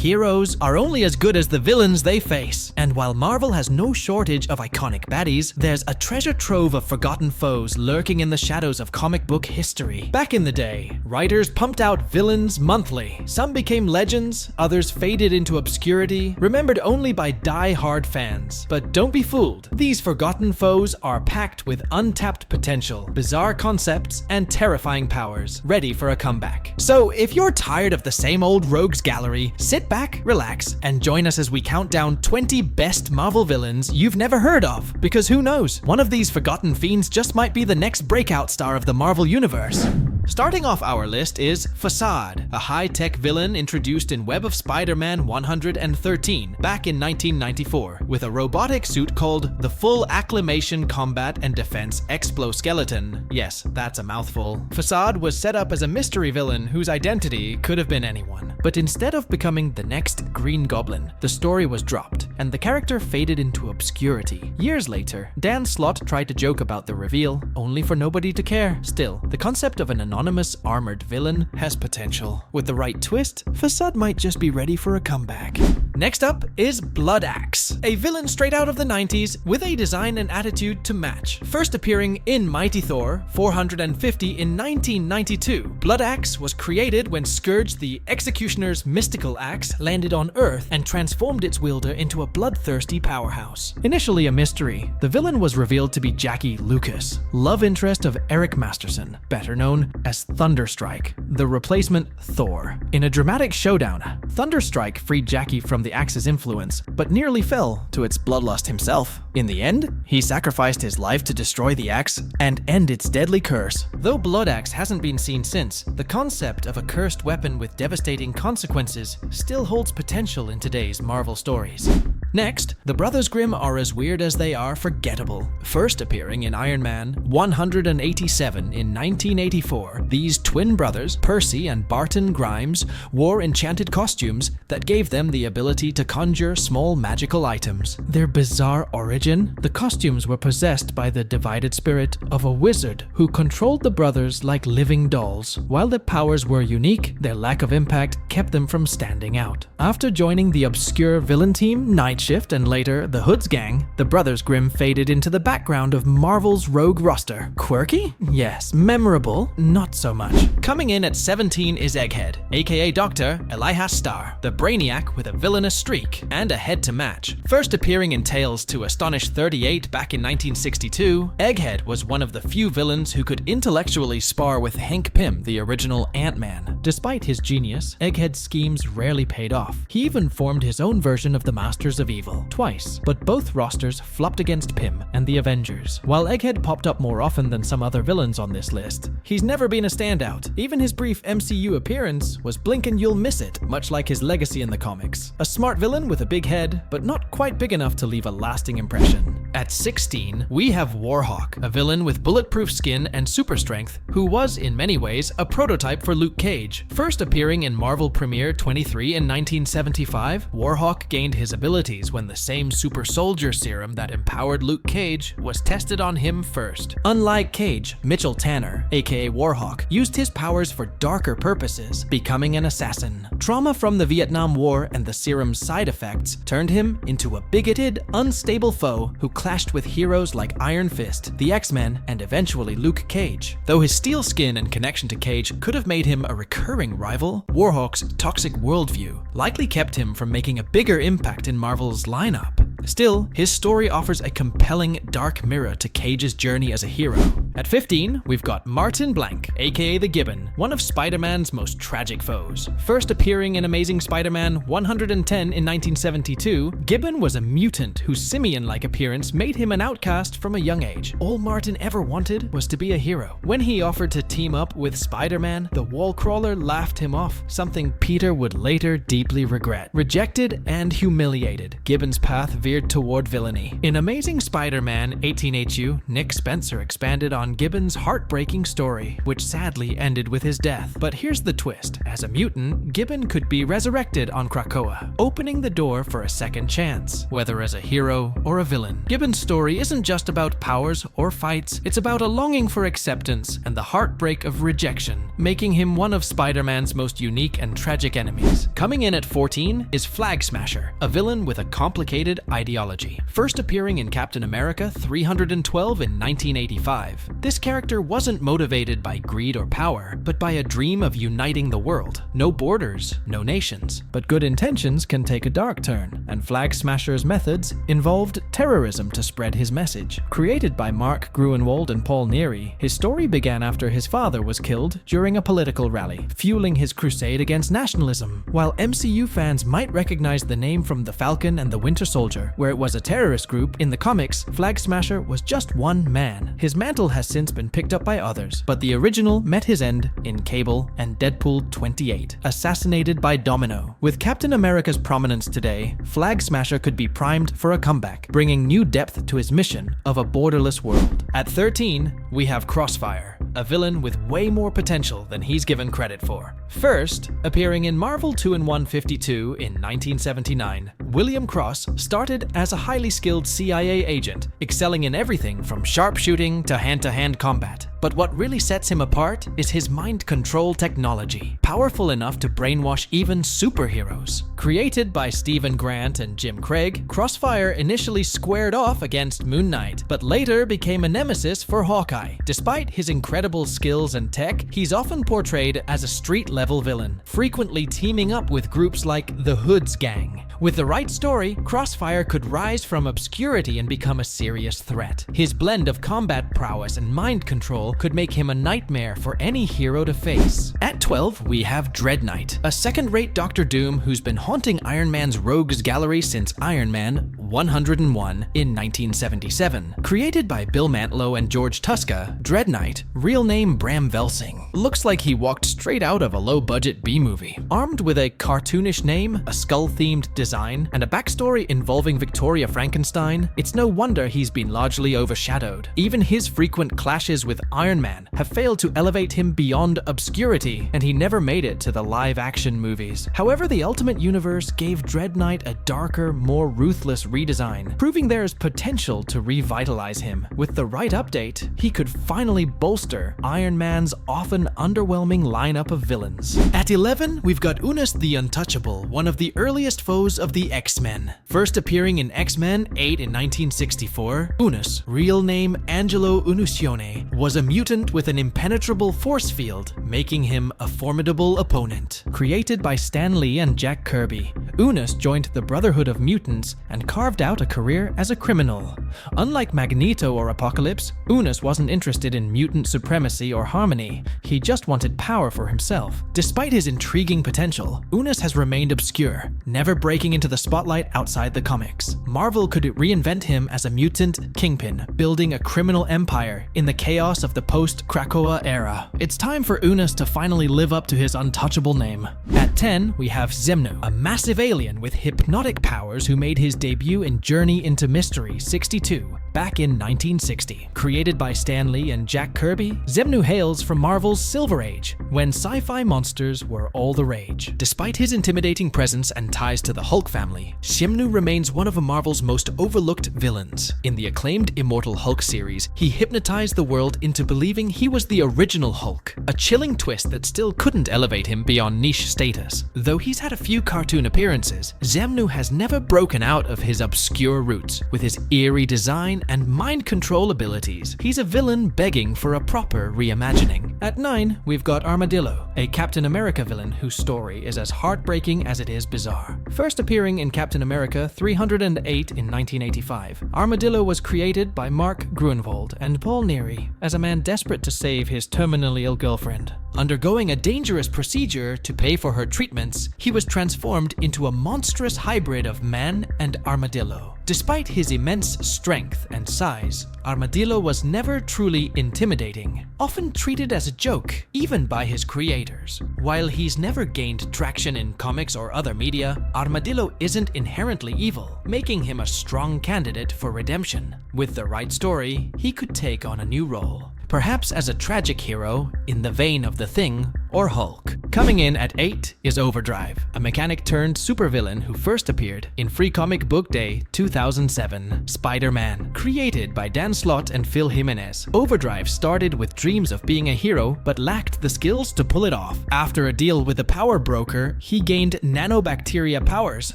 Heroes are only as good as the villains they face, and while Marvel has no shortage of iconic baddies, there's a treasure trove of forgotten foes lurking in the shadows of comic book history. Back in the day, writers pumped out villains monthly. Some became legends, others faded into obscurity, remembered only by die-hard fans. But don't be fooled. These forgotten foes are packed with untapped potential, bizarre concepts, and terrifying powers, ready for a comeback. So if you're tired of the same old rogues gallery, sit back, relax, and join us as we count down 20 best Marvel villains you've never heard of. Because who knows, one of these forgotten fiends just might be the next breakout star of the Marvel Universe. Starting off our list is Facade, a high-tech villain introduced in Web of Spider-Man 113 back in 1994, with a robotic suit called the Full Acclimation Combat and Defense Exoskeleton. Yes, that's a mouthful. Facade was set up as a mystery villain whose identity could have been anyone. But instead of becoming the next Green Goblin, the story was dropped, and the character faded into obscurity. Years later, Dan Slott tried to joke about the reveal, only for nobody to care. Still, the concept of an anonymous armored villain has potential. With the right twist, Facade might just be ready for a comeback. Next up is Blood Axe, a villain straight out of the 90s with a design and attitude to match. First appearing in Mighty Thor 450 in 1992, Blood Axe was created when Scourge the Executioner's mystical axe landed on Earth and transformed its wielder into a bloodthirsty powerhouse. Initially a mystery, the villain was revealed to be Jackie Lucas, love interest of Eric Masterson, better known as Thunderstrike, the replacement Thor. In a dramatic showdown, Thunderstrike freed Jackie from the axe's influence, but nearly fell to its bloodlust himself. In the end, he sacrificed his life to destroy the axe and end its deadly curse. Though Blood Axe hasn't been seen since, the concept of a cursed weapon with devastating consequences still holds potential in today's Marvel stories. Next, the Brothers Grimm are as weird as they are forgettable. First appearing in Iron Man 187 in 1984, these twin brothers, Percy and Barton Grimes, wore enchanted costumes that gave them the ability to conjure small magical items. Their bizarre origin? The costumes were possessed by the divided spirit of a wizard who controlled the brothers like living dolls. While their powers were unique, their lack of impact kept them from standing out. After joining the obscure villain team Nightshift and later the Hoods Gang, the Brothers Grimm faded into the background of Marvel's rogue roster. Quirky? Yes. Memorable? Not so much. Coming in at 17 is Egghead, aka Dr. Elias Starr, the brainiac with a villainous streak and a head to match. First appearing in Tales to Astonish 38 back in 1962, Egghead was one of the few villains who could intellectually spar with Hank Pym, the original Ant-Man. Despite his genius, Egghead's schemes rarely paid off. He even formed his own version of the Masters of Evil, twice, but both rosters flopped against Pym and the Avengers. While Egghead popped up more often than some other villains on this list, he's never been a standout. Even his brief MCU appearance was blink and you'll miss it, much like his legacy in the comics. A smart villain with a big head, but not quite big enough to leave a lasting impression. At 16, we have Warhawk, a villain with bulletproof skin and super strength, who was, in many ways, a prototype for Luke Cage. First appearing in Marvel Premiere 23 in 1975, Warhawk gained his abilities when the same super soldier serum that empowered Luke Cage was tested on him first. Unlike Cage, Mitchell Tanner, aka Warhawk, used his powers for darker purposes, becoming an assassin. Trauma from the Vietnam War and the serum's side effects turned him into a bigoted, unstable foe who clashed with heroes like Iron Fist, the X-Men, and eventually Luke Cage. Though his steel skin and connection to Cage could have made him a recurring rival, Warhawk's toxic worldview likely kept him from making a bigger impact in Marvel's lineup. Still, his story offers a compelling dark mirror to Cage's journey as a hero. At 15, we've got Martin Blank, aka the Gibbon, one of Spider-Man's most tragic foes. First appearing in Amazing Spider-Man 110 in 1972, Gibbon was a mutant whose simian-like appearance made him an outcast from a young age. All Martin ever wanted was to be a hero. When he offered to team up with Spider-Man, the wall-crawler laughed him off, something Peter would later deeply regret. Rejected and humiliated, Gibbon's path veered veered toward villainy. In Amazing Spider-Man 18HU, Nick Spencer expanded on Gibbons' heartbreaking story, which sadly ended with his death. But here's the twist. As a mutant, Gibbon could be resurrected on Krakoa, opening the door for a second chance, whether as a hero or a villain. Gibbon's story isn't just about powers or fights, it's about a longing for acceptance and the heartbreak of rejection, making him one of Spider-Man's most unique and tragic enemies. Coming in at 14 is Flag Smasher, a villain with a complicated ideology. First appearing in Captain America 312 in 1985, this character wasn't motivated by greed or power, but by a dream of uniting the world. No borders, no nations. But good intentions can take a dark turn, and Flag Smasher's methods involved terrorism to spread his message. Created by Mark Gruenwald and Paul Neary, his story began after his father was killed during a political rally, fueling his crusade against nationalism. While MCU fans might recognize the name from The Falcon and the Winter Soldier, where it was a terrorist group, in the comics, Flag Smasher was just one man. His mantle has since been picked up by others, but the original met his end in Cable and Deadpool 28, assassinated by Domino. With Captain America's prominence today, Flag Smasher could be primed for a comeback, bringing new depth to his mission of a borderless world. At 13, we have Crossfire, a villain with way more potential than he's given credit for. First, appearing in Marvel 2-in-152 in 1979, William Cross started as a highly skilled CIA agent, excelling in everything from sharpshooting to hand-to-hand combat. But what really sets him apart is his mind control technology, powerful enough to brainwash even superheroes. Created by Stephen Grant and Jim Craig, Crossfire initially squared off against Moon Knight, but later became a nemesis for Hawkeye. Despite his incredible skills and tech, he's often portrayed as a street-level villain, frequently teaming up with groups like the Hoods Gang. With the right story, Crossfire could rise from obscurity and become a serious threat. His blend of combat prowess and mind control could make him a nightmare for any hero to face. At 12, we have Dread Knight, a second-rate Doctor Doom who's been haunting Iron Man's rogues gallery since Iron Man 101 in 1977. Created by Bill Mantlo and George Tuska, Dread Knight, real name Bram Velsing, looks like he walked straight out of a low-budget B-movie. Armed with a cartoonish name, a skull-themed design, and a backstory involving Victoria Frankenstein, it's no wonder he's been largely overshadowed. Even his frequent clashes with Iron Man have failed to elevate him beyond obscurity, and he never made it to the live-action movies. However, the Ultimate Universe gave Dread Knight a darker, more ruthless redesign, proving there's potential to revitalize him. With the right update, he could finally bolster Iron Man's often underwhelming lineup of villains. At 11, we've got Unus the Untouchable, one of the earliest foes of the X-Men. First appearing in X-Men 8 in 1964, Unus, real name Angelo Unusione, was a mutant with an impenetrable force field, making him a formidable opponent. Created by Stan Lee and Jack Kirby, Unus joined the Brotherhood of Mutants and carved out a career as a criminal. Unlike Magneto or Apocalypse, Unus wasn't interested in mutant supremacy or harmony, he just wanted power for himself. Despite his intriguing potential, Unus has remained obscure, never breaking into the spotlight outside the comics. Marvel could reinvent him as a mutant kingpin, building a criminal empire in the chaos of the post-Krakoa era. It's time for Unus to finally live up to his untouchable name. At 10, we have Xemnu, a massive alien with hypnotic powers who made his debut in Journey into Mystery 62 back in 1960. Created by Stan Lee and Jack Kirby, Xemnu hails from Marvel's Silver Age, when sci-fi monsters were all the rage. Despite his intimidating presence and ties to the Hulk family, Xemnu remains one of Marvel's most overlooked villains. In the acclaimed Immortal Hulk series, he hypnotized the world into believing he was the original Hulk, a chilling twist that still couldn't elevate him beyond niche status. Though he's had a few cartoon appearances, Xemnu has never broken out of his obscure roots. With his eerie design and mind control abilities, he's a villain begging for a proper reimagining. At 9, we've got Armadillo, a Captain America villain whose story is as heartbreaking as it is bizarre. First appearing in Captain America 308 in 1985, Armadillo was created by Mark Gruenwald and Paul Neary as a man desperate to save his terminally ill girlfriend. Undergoing a dangerous procedure to pay for her treatments, he was transformed into a monstrous hybrid of man and armadillo. Despite his immense strength and size, Armadillo was never truly intimidating, often treated as a joke, even by his creators. While he's never gained traction in comics or other media, Armadillo isn't inherently evil, making him a strong candidate for redemption. With the right story, he could take on a new role, perhaps as a tragic hero in the vein of The Thing or Hulk. Coming in at 8 is Overdrive, a mechanic turned supervillain who first appeared in Free Comic Book Day 2007, Spider-Man. Created by Dan Slott and Phil Jimenez, Overdrive started with dreams of being a hero but lacked the skills to pull it off. After a deal with the power broker, he gained nanobacteria powers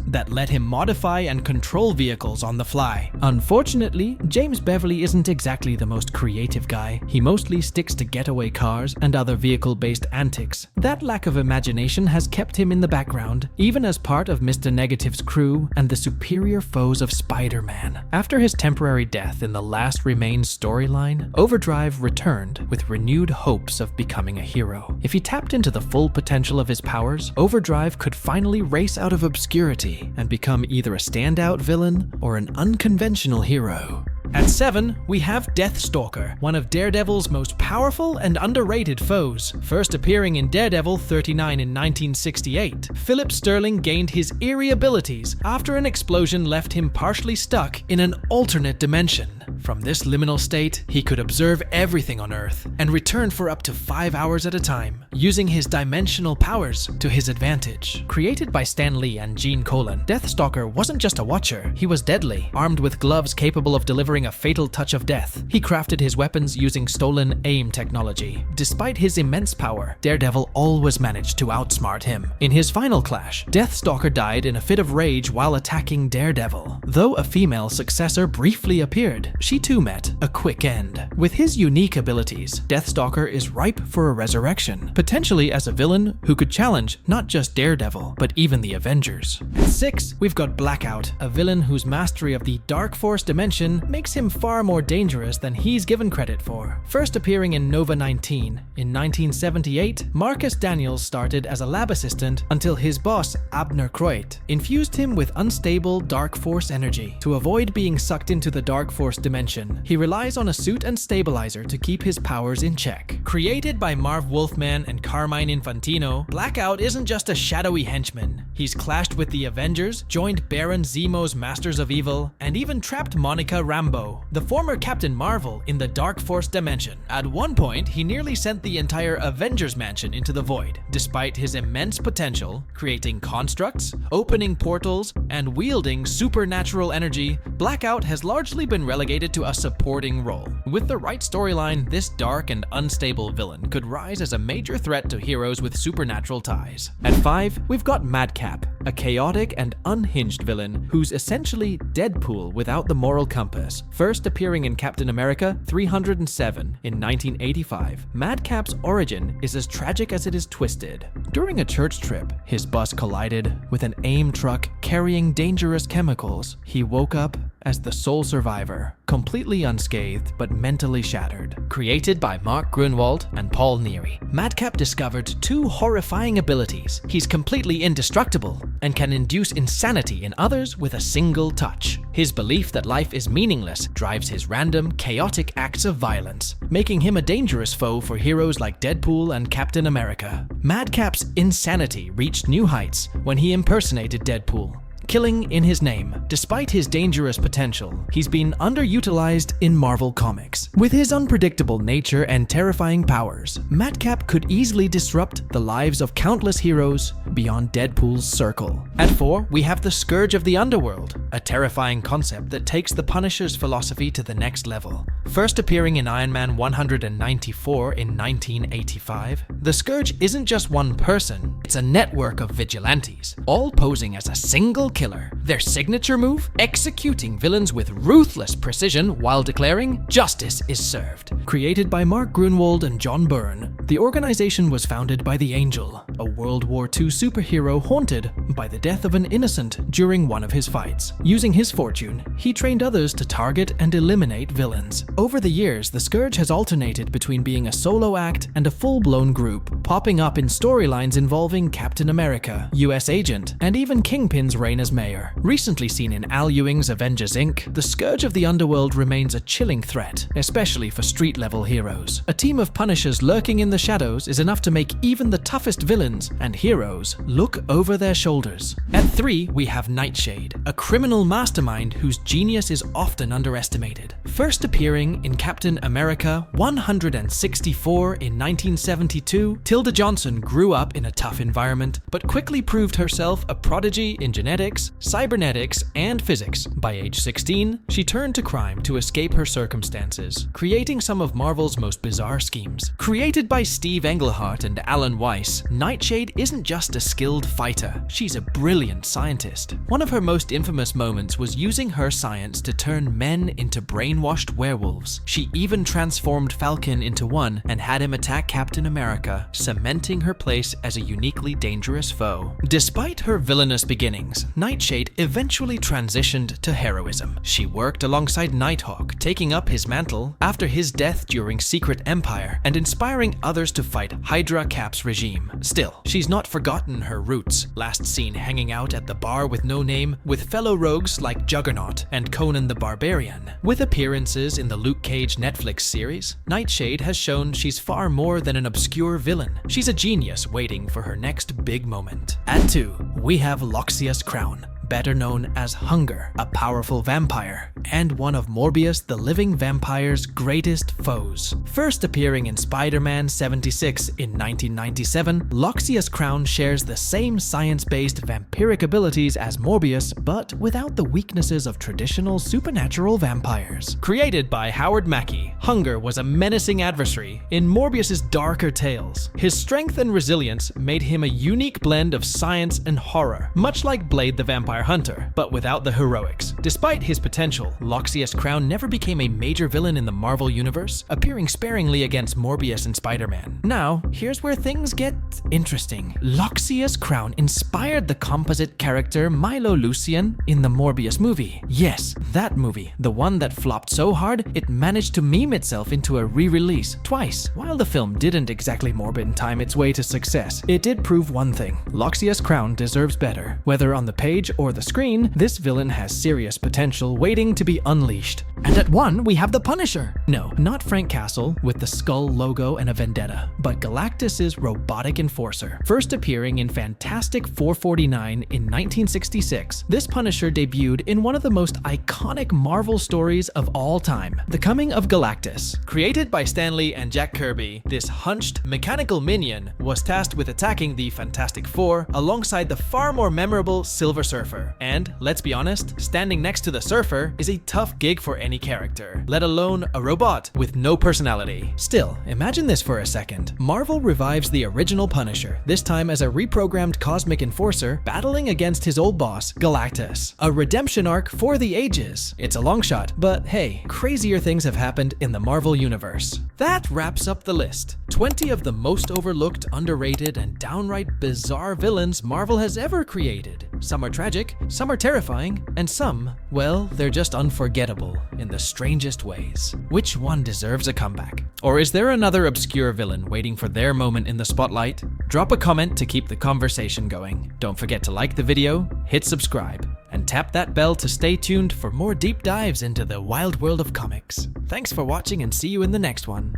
that let him modify and control vehicles on the fly. Unfortunately, James Beverly isn't exactly the most creative guy. He mostly sticks to getaway cars and other vehicle-based antics. That lack of imagination has kept him in the background, even as part of Mr. Negative's crew and the superior foes of Spider-Man. After his temporary death in the Last Remains storyline, Overdrive returned with renewed hopes of becoming a hero. If he tapped into the full potential of his powers, Overdrive could finally race out of obscurity and become either a standout villain or an unconventional hero. At 7, we have Deathstalker, one of Daredevil's most powerful and underrated foes. First appearing in Daredevil 39 in 1968, Philip Sterling gained his eerie abilities after an explosion left him partially stuck in an alternate dimension. From this liminal state, he could observe everything on Earth and return for up to 5 hours at a time, using his dimensional powers to his advantage. Created by Stan Lee and Gene Colan, Deathstalker wasn't just a watcher, he was deadly. Armed with gloves capable of delivering a fatal touch of death, he crafted his weapons using stolen aim technology. Despite his immense power, Daredevil always managed to outsmart him. In his final clash, Deathstalker died in a fit of rage while attacking Daredevil. Though a female successor briefly appeared, she too met a quick end. With his unique abilities, Deathstalker is ripe for a resurrection, potentially as a villain who could challenge not just Daredevil, but even the Avengers. At 6, we've got Blackout, a villain whose mastery of the Dark Force dimension makes him far more dangerous than he's given credit for. First appearing in Nova 19 in 1978, Marcus Daniels started as a lab assistant until his boss, Abner Croit, infused him with unstable Dark Force energy. To avoid being sucked into the Dark Force dimension, he relies on a suit and stabilizer to keep his powers in check. Created by Marv Wolfman and Carmine Infantino, Blackout isn't just a shadowy henchman. He's clashed with the Avengers, joined Baron Zemo's Masters of Evil, and even trapped Monica Rambeau, the former Captain Marvel, in the Dark Force dimension. At one point, he nearly sent the entire Avengers mansion into the void. Despite his immense potential, creating constructs, opening portals, and wielding supernatural energy, Blackout has largely been relegated to a supporting role. With the right storyline, this dark and unstable villain could rise as a major threat to heroes with supernatural ties. At 5, we've got Madcap, a chaotic and unhinged villain who's essentially Deadpool without the moral compass. First appearing in Captain America 307 in 1985, Madcap's origin is as tragic as it is twisted. During a church trip, his bus collided with an AIM truck carrying dangerous chemicals. He woke up as the sole survivor, completely unscathed but mentally shattered. Created by Mark Grunwald and Paul Neary, Madcap discovered 2 horrifying abilities. He's completely indestructible and can induce insanity in others with a single touch. His belief that life is meaningless drives his random, chaotic acts of violence, making him a dangerous foe for heroes like Deadpool and Captain America. Madcap's insanity reached new heights when he impersonated Deadpool, killing in his name. Despite his dangerous potential, he's been underutilized in Marvel Comics. With his unpredictable nature and terrifying powers, Madcap could easily disrupt the lives of countless heroes beyond Deadpool's circle. At 4, we have the Scourge of the Underworld, a terrifying concept that takes the Punisher's philosophy to the next level. First appearing in Iron Man 194 in 1985, the Scourge isn't just one person, it's a network of vigilantes, all posing as a single killer. Their signature move? Executing villains with ruthless precision while declaring justice is served. Created by Mark Grunwald and John Byrne, the organization was founded by the Angel, a World War II superhero haunted by the death of an innocent during one of his fights. Using his fortune, he trained others to target and eliminate villains. Over the years, the Scourge has alternated between being a solo act and a full-blown group, popping up in storylines involving Captain America, US Agent, and even Kingpin's reign as mayor. Recently seen in Al Ewing's Avengers Inc., the Scourge of the Underworld remains a chilling threat, especially for street-level heroes. A team of Punishers lurking in the shadows is enough to make even the toughest villains and heroes look over their shoulders. At 3, we have Nightshade, a criminal mastermind whose genius is often underestimated. First appearing in Captain America 164 in 1972, Tilda Johnson grew up in a tough environment, but quickly proved herself a prodigy in genetics, cybernetics, and physics. By age 16, she turned to crime to escape her circumstances, creating some of Marvel's most bizarre schemes. Created by Steve Englehart and Alan Weiss, Nightshade isn't just a skilled fighter, she's a brilliant scientist. One of her most infamous moments was using her science to turn men into brainwashed werewolves. She even transformed Falcon into one and had him attack Captain America, cementing her place as a uniquely dangerous foe. Despite her villainous beginnings, Nightshade eventually transitioned to heroism. She worked alongside Nighthawk, taking up his mantle after his death during Secret Empire and inspiring others to fight Hydra Cap's regime. Still, she's not forgotten her roots, last seen hanging out at the bar with no name with fellow rogues like Juggernaut and Conan the Barbarian. With appearances in the Luke Cage Netflix series, Nightshade has shown she's far more than an obscure villain. She's a genius waiting for her next big moment. At 2, we have Loxias Crown, better known as Hunger, a powerful vampire, and one of Morbius the Living Vampire's greatest foes. First appearing in Spider-Man 76 in 1997, Loxias Crown shares the same science-based vampiric abilities as Morbius, but without the weaknesses of traditional supernatural vampires. Created by Howard Mackey, Hunger was a menacing adversary in Morbius's darker tales. His strength and resilience made him a unique blend of science and horror, much like Blade the Vampire Hunter, but without the heroics. Despite his potential, Loxias Crown never became a major villain in the Marvel Universe, appearing sparingly against Morbius and Spider-Man. Now, here's where things get interesting. Loxias Crown inspired the composite character Milo Lucian in the Morbius movie. Yes, that movie, the one that flopped so hard it managed to meme itself into a re-release twice. While the film didn't exactly morbid time its way to success, it did prove one thing: Loxias Crown deserves better. Whether on the page or the screen, this villain has serious potential waiting to be unleashed. And at 1, we have the Punisher. No, not Frank Castle with the skull logo and a vendetta, but Galactus's robotic enforcer. First appearing in Fantastic 449 in 1966, this Punisher debuted in one of the most iconic Marvel stories of all time, The Coming of Galactus. Created by Stan Lee and Jack Kirby, this hunched, mechanical minion was tasked with attacking the Fantastic Four alongside the far more memorable Silver Surfer. And, let's be honest, standing next to the Surfer is a tough gig for any character, let alone a robot with no personality. Still, imagine this for a second. Marvel revives the original Punisher, this time as a reprogrammed cosmic enforcer battling against his old boss, Galactus. A redemption arc for the ages. It's a long shot, but hey, crazier things have happened in the Marvel Universe. That wraps up the list. 20 of the most overlooked, underrated, and downright bizarre villains Marvel has ever created. Some are tragic, some are terrifying, and some, well, they're just unforgettable in the strangest ways. Which one deserves a comeback? Or is there another obscure villain waiting for their moment in the spotlight? Drop a comment to keep the conversation going. Don't forget to like the video, hit subscribe, and tap that bell to stay tuned for more deep dives into the wild world of comics. Thanks for watching and see you in the next one.